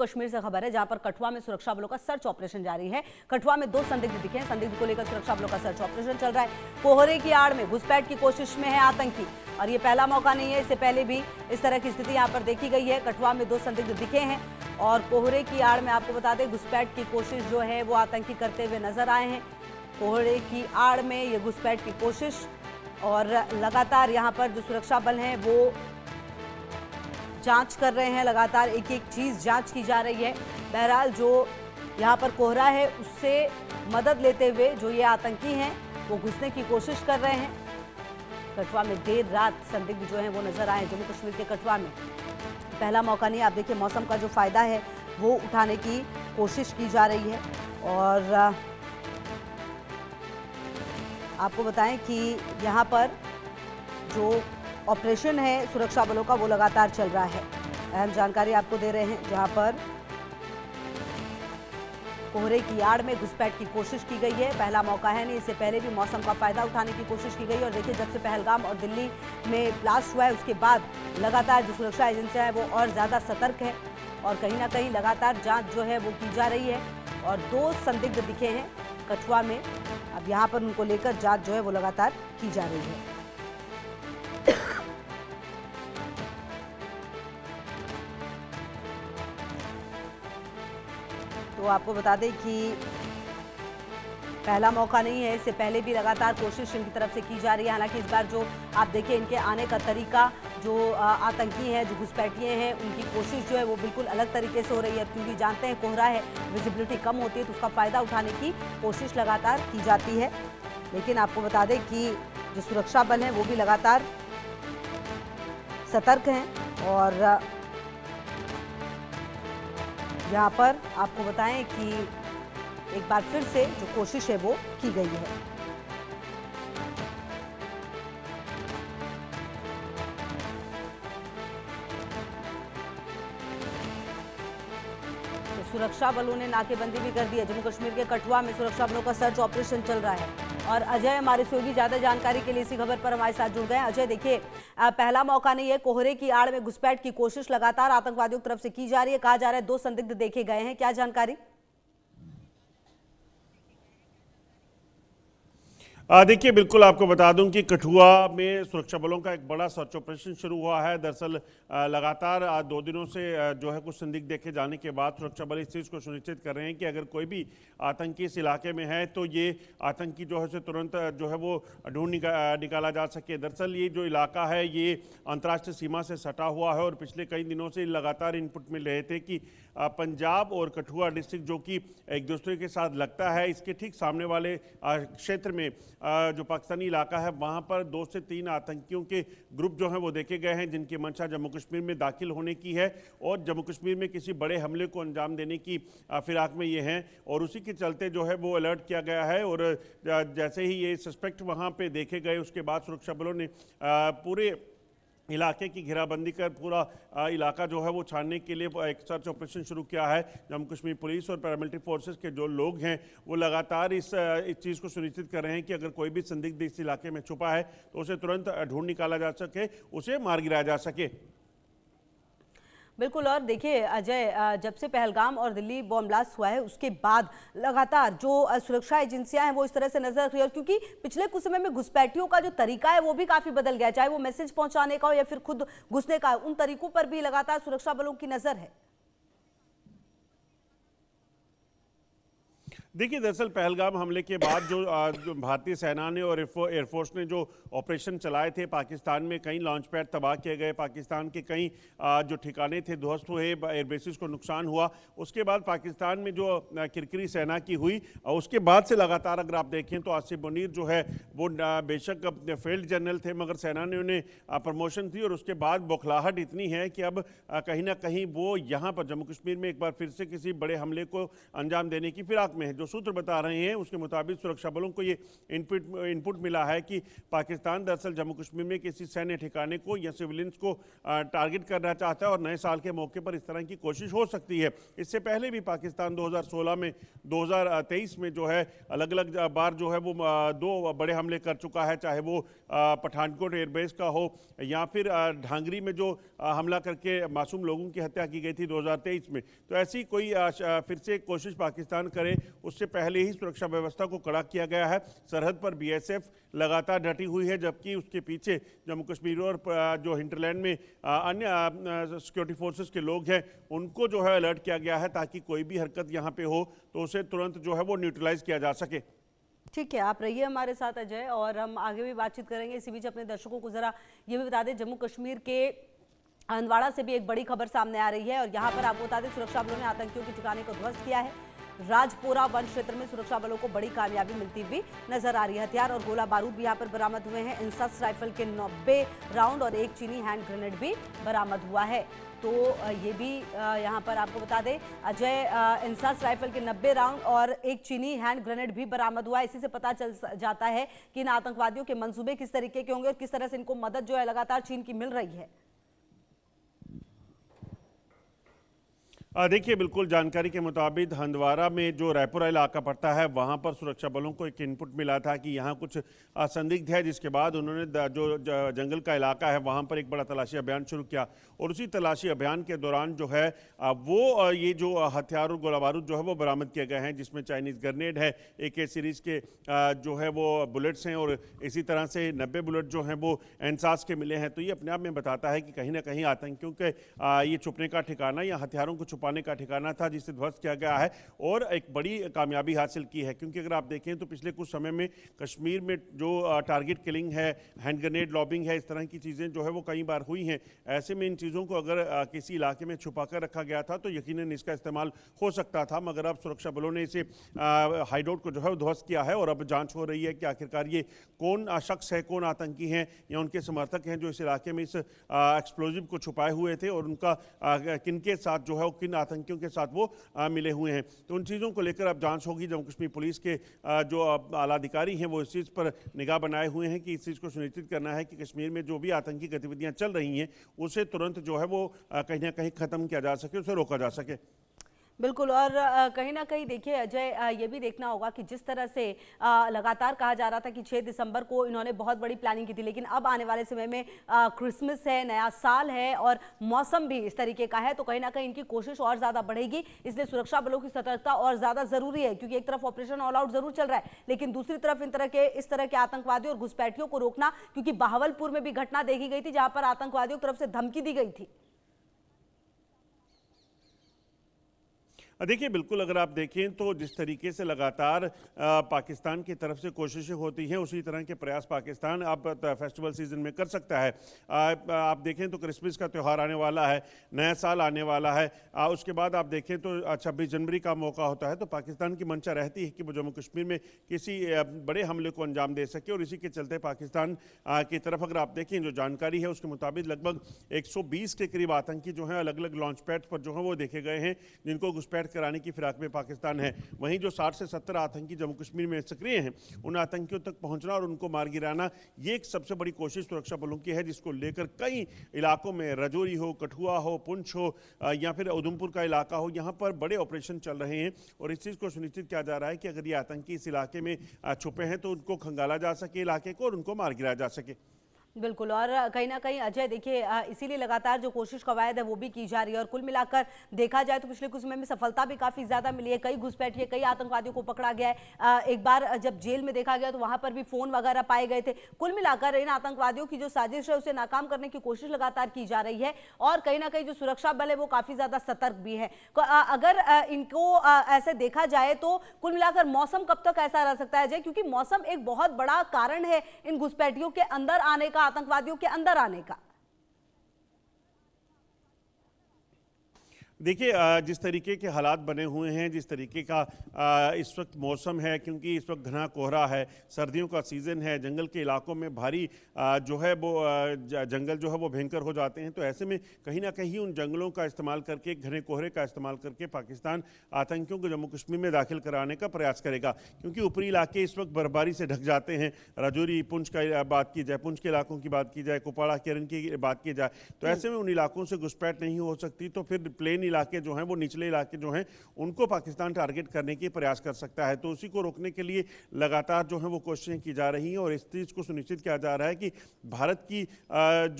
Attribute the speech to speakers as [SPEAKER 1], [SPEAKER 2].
[SPEAKER 1] कश्मीर से खबर है, जहां पर कठुआ में सुरक्षा बलों का सर्च ऑपरेशन जारी है। कठुआ में 2 संदिग्ध दिखे हैं। संदिग्ध को लेकर सुरक्षा बलों का सर्च ऑपरेशन चल रहा है। कोहरे की आड़ में घुसपैठ की कोशिश में है आतंकी, और ये पहला मौका नहीं है, इससे पहले भी इस तरह की स्थिति यहां पर देखी गई है। कठुआ में 2 संदिग्ध दिखे हैं और कोहरे की आड़ में आपको बता दें घुसपैठ की कोशिश जो है वो आतंकी करते हुए नजर आए हैं। कोहरे की आड़ में ये घुसपैठ की कोशिश, और लगातार यहाँ पर जो सुरक्षा बल हैं वो जांच कर रहे हैं। लगातार एक एक चीज जांच की जा रही है। बहरहाल जो यहाँ पर कोहरा है उससे मदद लेते हुए जो ये आतंकी हैं वो घुसने की कोशिश कर रहे हैं। कठुआ में देर रात संदिग्ध जो हैं वो नजर आए। जम्मू कश्मीर के कठुआ में पहला मौका नहीं, आप देखिए मौसम का जो फायदा है वो उठाने की कोशिश की जा रही है। और आपको बताएं कि यहाँ पर जो ऑपरेशन है सुरक्षा बलों का वो लगातार चल रहा है। अहम जानकारी आपको दे रहे हैं, जहाँ पर कोहरे की आड़ में घुसपैठ की कोशिश की गई है। पहला मौका है नहीं, इससे पहले भी मौसम का फायदा उठाने की कोशिश की गई। और देखिए जब से पहलगाम और दिल्ली में ब्लास्ट हुआ है उसके बाद लगातार जो सुरक्षा एजेंसियां हैं वो और ज़्यादा सतर्क है, और कहीं ना कहीं लगातार जांच जो है वो की जा रही है। और 2 संदिग्ध दिखे हैं कठुआ में, अब यहाँ पर उनको लेकर जांच जो है वो लगातार की जा रही है। तो आपको बता दें कि पहला मौका नहीं है, इससे पहले भी लगातार कोशिश इनकी तरफ से की जा रही है। हालांकि इस बार जो आप देखिए इनके आने का तरीका, जो आतंकी हैं, जो घुसपैठिए हैं, उनकी कोशिश जो है वो बिल्कुल अलग तरीके से हो रही है। क्योंकि जानते हैं कोहरा है, विजिबिलिटी कम होती है, तो उसका फ़ायदा उठाने की कोशिश लगातार की जाती है। लेकिन आपको बता दें कि जो सुरक्षा बल हैं वो भी लगातार सतर्क हैं। और यहाँ पर आपको बताएं कि एक बार फिर से जो कोशिश है वो की गई है। तो सुरक्षा बलों ने नाकेबंदी भी कर दी है। जम्मू कश्मीर के कठुआ में सुरक्षा बलों का सर्च ऑपरेशन चल रहा है। और अजय हमारे सहयोगी ज्यादा जानकारी के लिए इसी खबर पर हमारे साथ जुड़ गए हैं। अजय देखिए, पहला मौका नहीं है, कोहरे की आड़ में घुसपैठ की कोशिश लगातार आतंकवादियों की तरफ से की जा रही है। कहा जा रहा है 2 संदिग्ध देखे गए हैं, क्या जानकारी?
[SPEAKER 2] देखिए, बिल्कुल आपको बता दूं कि कठुआ में सुरक्षा बलों का एक बड़ा सर्च ऑपरेशन शुरू हुआ है। दरअसल लगातार 2 दिनों से जो है कुछ संदिग्ध देखे जाने के बाद सुरक्षा बल इस चीज़ को सुनिश्चित कर रहे हैं कि अगर कोई भी आतंकी इस इलाके में है तो ये आतंकी जो है उसे तुरंत जो है वो ढूंढ निकाला जा सके। दरअसल ये जो इलाका है ये अंतर्राष्ट्रीय सीमा से सटा हुआ है, और पिछले कई दिनों से लगातार इनपुट मिल रहे थे कि पंजाब और कठुआ डिस्ट्रिक्ट जो कि एक दूसरे के साथ लगता है, इसके ठीक सामने वाले क्षेत्र में जो पाकिस्तानी इलाका है वहाँ पर 2 से 3 आतंकियों के ग्रुप जो हैं वो देखे गए हैं, जिनकी मंशा जम्मू कश्मीर में दाखिल होने की है और जम्मू कश्मीर में किसी बड़े हमले को अंजाम देने की फिराक में ये हैं। और उसी के चलते जो है वो अलर्ट किया गया है। और जैसे ही ये सस्पेक्ट वहाँ पे देखे गए उसके बाद सुरक्षा बलों ने पूरे इलाके की घेराबंदी कर पूरा इलाका जो है वो छानने के लिए एक सर्च ऑपरेशन शुरू किया है। जम्मू कश्मीर पुलिस और पैरामिलिट्री फोर्सेस के जो लोग हैं वो लगातार इस चीज़ को सुनिश्चित कर रहे हैं कि अगर कोई भी संदिग्ध इस इलाके में छुपा है तो उसे तुरंत ढूंढ निकाला जा सके, उसे मार गिराया जा सके।
[SPEAKER 1] बिल्कुल। और देखिए अजय, जब से पहलगाम और दिल्ली बॉम्ब ब्लास्ट हुआ है उसके बाद लगातार जो सुरक्षा एजेंसियां हैं वो इस तरह से नजर रखी है। और क्योंकि पिछले कुछ समय में घुसपैठियों का जो तरीका है वो भी काफी बदल गया, चाहे वो मैसेज पहुंचाने का हो या फिर खुद घुसने का, उन तरीकों पर भी लगातार सुरक्षा बलों की नजर है।
[SPEAKER 2] देखिए, दरअसल पहलगाम हमले के बाद जो भारतीय सेना ने और एयरफोर्स ने जो ऑपरेशन चलाए थे, पाकिस्तान में कई लॉन्च पैड तबाह किए गए, पाकिस्तान के कई जो ठिकाने थे ध्वस्त हुए, एयरबेसिस को नुकसान हुआ। उसके बाद पाकिस्तान में जो किरकिरी सेना की हुई, उसके बाद से लगातार अगर आप देखें तो आसिफ मुनीर जो है वो बेशक फील्ड जनरल थे, मगर सेना ने उन्हें प्रमोशन दी। और उसके बाद बौखलाहट इतनी है कि अब कहीं ना कहीं वो यहाँ पर जम्मू कश्मीर में एक बार फिर से किसी बड़े हमले को अंजाम देने की फिराक में है। जो सूत्र बता रहे हैं उसके मुताबिक सुरक्षा बलों को ये इनपुट मिला है कि पाकिस्तान दरअसल जम्मू कश्मीर में किसी सैन्य ठिकाने को या सिविलियंस को टारगेट करना चाहता है और नए साल के मौके पर इस तरह की कोशिश हो सकती है। इससे पहले भी पाकिस्तान 2016 में 2023 में जो है अलग अलग बार जो है वो 2 बड़े हमले कर चुका है, चाहे वो पठानकोट एयरबेस का हो या फिर ढांगरी में जो हमला करके मासूम लोगों की हत्या की गई थी 2023 में। तो ऐसी कोई फिर से कोशिश पाकिस्तान करे उससे पहले ही सुरक्षा व्यवस्था को कड़ा किया गया है। सरहद पर बीएसएफ लगातार डटी हुई है, जबकि उसके पीछे जम्मू कश्मीर और जो हिंटरलैंड में अन्य सिक्योरिटी फोर्सेस के लोग हैं उनको जो है अलर्ट किया गया है ताकि कोई भी हरकत यहाँ पे हो तो उसे तुरंत जो है वो न्यूट्रलाइज किया जा सके।
[SPEAKER 1] ठीक है, आप रहिए हमारे साथ अजय, और हम आगे भी बातचीत करेंगे। इसी बीच अपने दर्शकों को जरा ये भी बता दें, जम्मू कश्मीर के हंदवाड़ा से भी एक बड़ी खबर सामने आ रही है और यहाँ पर आपको बता दें सुरक्षा बलों ने आतंकियों के ठिकाने को ध्वस्त किया है। राजपोरा वन क्षेत्र में सुरक्षा बलों को बड़ी कामयाबी मिलती हुई नजर आ रही है। हथियार और गोला बारूद भी यहाँ पर बरामद हुए हैं। इंसास राइफल के 90 राउंड और एक चीनी हैंड ग्रेनेड भी बरामद हुआ है। तो ये भी यहाँ पर आपको बता दें अजय, इंसास राइफल के 90 राउंड और एक चीनी हैंड ग्रेनेड भी बरामद हुआ है। इसी से पता चल जाता है कि इन आतंकवादियों के मंसूबे किस तरीके के होंगे और किस तरह से इनको मदद जो है लगातार चीन की मिल रही है।
[SPEAKER 2] देखिए, बिल्कुल जानकारी के मुताबिक हंदवाड़ा में जो रायपुरा इलाका पड़ता है वहां पर सुरक्षा बलों को एक इनपुट मिला था कि यहाँ कुछ संदिग्ध है, जिसके बाद उन्होंने जो जंगल का इलाका है वहां पर एक बड़ा तलाशी अभियान शुरू किया और उसी तलाशी अभियान के दौरान जो है वो ये जो हथियार और गोला बारूद जो है वो बरामद किए गए हैं, जिसमें चाइनीज़ ग्रेनेड है, AK सीरीज़ के जो है वो बुलेट्स हैं और इसी तरह से 90 बुलेट जो हैं वो इंसास के मिले हैं। तो ये अपने आप में बताता है कि कहीं ना कहीं आतंकियों के ये छुपने का ठिकाना या हथियारों को पाने का ठिकाना था जिसे ध्वस्त किया गया है और एक बड़ी कामयाबी हासिल की है। क्योंकि अगर आप देखें तो पिछले कुछ समय में कश्मीर में जो टारगेट किलिंग है, हैंड ग्रेनेड लॉबिंग है, इस तरह की चीज़ें जो है वो कई बार हुई हैं। ऐसे में इन चीज़ों को अगर किसी इलाके में छुपा कर रखा गया था तो यकीनन इसका इस्तेमाल हो सकता था, मगर अब सुरक्षा बलों ने इसे हाइडआउट को जो है ध्वस्त किया है और अब जाँच हो रही है कि आखिरकार ये कौन शख्स है, कौन आतंकी हैं या उनके समर्थक हैं जो इस इलाके में इस एक्सप्लोजिव को छुपाए हुए थे और उनका किनके साथ जो है किन आतंकियों के साथ वो मिले हुए हैं। तो उन चीज़ों को लेकर अब जांच होगी। जम्मू कश्मीर पुलिस के जो आला अधिकारी हैं वो इस चीज़ पर निगाह बनाए हुए हैं कि इस चीज़ को सुनिश्चित करना है कि कश्मीर में जो भी आतंकी गतिविधियां चल रही हैं उसे तुरंत जो है वो कहीं ना कहीं ख़त्म किया जा सके, उसे रोका जा सके।
[SPEAKER 1] बिल्कुल, और कहीं ना कहीं देखिए अजय, ये भी देखना होगा कि जिस तरह से लगातार कहा जा रहा था कि 6 दिसंबर को इन्होंने बहुत बड़ी प्लानिंग की थी, लेकिन अब आने वाले समय में क्रिसमस है, नया साल है और मौसम भी इस तरीके का है, तो कहीं ना कहीं इनकी कोशिश और ज़्यादा बढ़ेगी। इसलिए सुरक्षा बलों की सतर्कता और ज़्यादा ज़रूरी है, क्योंकि एक तरफ ऑपरेशन ऑल आउट जरूर चल रहा है, लेकिन दूसरी तरफ इस तरह के आतंकवादियों और घुसपैठियों को रोकना, क्योंकि बहावलपुर में भी घटना देखी गई थी जहां पर आतंकवादियों की तरफ से धमकी दी गई थी।
[SPEAKER 2] देखिए, बिल्कुल अगर आप देखें तो जिस तरीके से लगातार पाकिस्तान की तरफ से कोशिशें होती हैं उसी तरह के प्रयास पाकिस्तान अब फेस्टिवल सीजन में कर सकता है। आप देखें तो क्रिसमस का त्यौहार आने वाला है, नया साल आने वाला है, उसके बाद आप देखें तो 26 जनवरी का मौका होता है, तो पाकिस्तान की मंशा रहती है कि वो जम्मू कश्मीर में किसी बड़े हमले को अंजाम दे सके और इसी के चलते पाकिस्तान की तरफ अगर आप देखें जो जानकारी है उसके मुताबिक लगभग 120 के करीब आतंकी जो हैं अलग अलग लॉन्च पैड पर जो है वो देखे गए हैं जिनको घुसपैठ कराने की फिराक में पाकिस्तान है। वहीं जो 60 से 70 आतंकी जम्मू कश्मीर में सक्रिय हैं उन आतंकियों तक पहुंचना और उनको मार गिराना, ये एक सबसे बड़ी कोशिश सुरक्षा बलों की है, जिसको लेकर कई इलाकों में रजौरी हो, कठुआ हो, पुंछ हो या फिर उधमपुर का इलाका हो, यहाँ पर बड़े ऑपरेशन चल रहे हैं और इस चीज़ को सुनिश्चित किया जा रहा है कि अगर ये आतंकी इस इलाके में छुपे हैं तो उनको खंगाला जा सके इलाके को और उनको मार गिराया जा सके।
[SPEAKER 1] बिल्कुल, और कहीं ना कहीं अजय देखिए इसीलिए लगातार जो कोशिश कवायद है वो भी की जा रही है और कुल मिलाकर देखा जाए तो पिछले कुछ समय में सफलता भी काफ़ी ज़्यादा मिली है। कई घुसपैठिए, कई आतंकवादियों को पकड़ा गया है। एक बार जब जेल में देखा गया तो वहां पर भी फ़ोन वगैरह पाए गए थे। कुल मिलाकर इन आतंकवादियों की जो साजिश है उसे नाकाम करने की कोशिश लगातार की जा रही है और कहीं ना कहीं जो सुरक्षा बल है वो काफ़ी ज़्यादा सतर्क भी है। अगर इनको ऐसे देखा जाए तो कुल मिलाकर मौसम कब तक ऐसा रह सकता है अजय, क्योंकि मौसम एक बहुत बड़ा कारण है इन घुसपैठियों के अंदर आने का, आतंकवादियों के अंदर आने का।
[SPEAKER 2] देखिए जिस तरीके के हालात बने हुए हैं, जिस तरीके का इस वक्त मौसम है, क्योंकि इस वक्त घना कोहरा है, सर्दियों का सीज़न है, जंगल के इलाकों में भारी जो है वो जंगल जो है वो भयंकर हो जाते हैं। तो ऐसे में कहीं ना कहीं उन जंगलों का इस्तेमाल करके, घने कोहरे का इस्तेमाल करके पाकिस्तान आतंकियों को जम्मू कश्मीर में दाखिल कराने का प्रयास करेगा, क्योंकि ऊपरी इलाके इस वक्त बर्फबारी से ढक जाते हैं। राजौरी, पुंछ का बात की जाए, पुंछ के इलाकों की बात की जाए, कुपवाड़ा, केरन की बात की जाए, तो ऐसे में उन इलाकों से घुसपैठ नहीं हो सकती। तो फिर प्लेन इलाके जो हैं, वो निचले इलाके जो हैं, उनको पाकिस्तान टारगेट करने के प्रयास कर सकता है। तो उसी को रोकने के लिए लगातार जो है वो कोशिशें की जा रही हैं और इस चीज़ को सुनिश्चित किया जा रहा है कि भारत की जो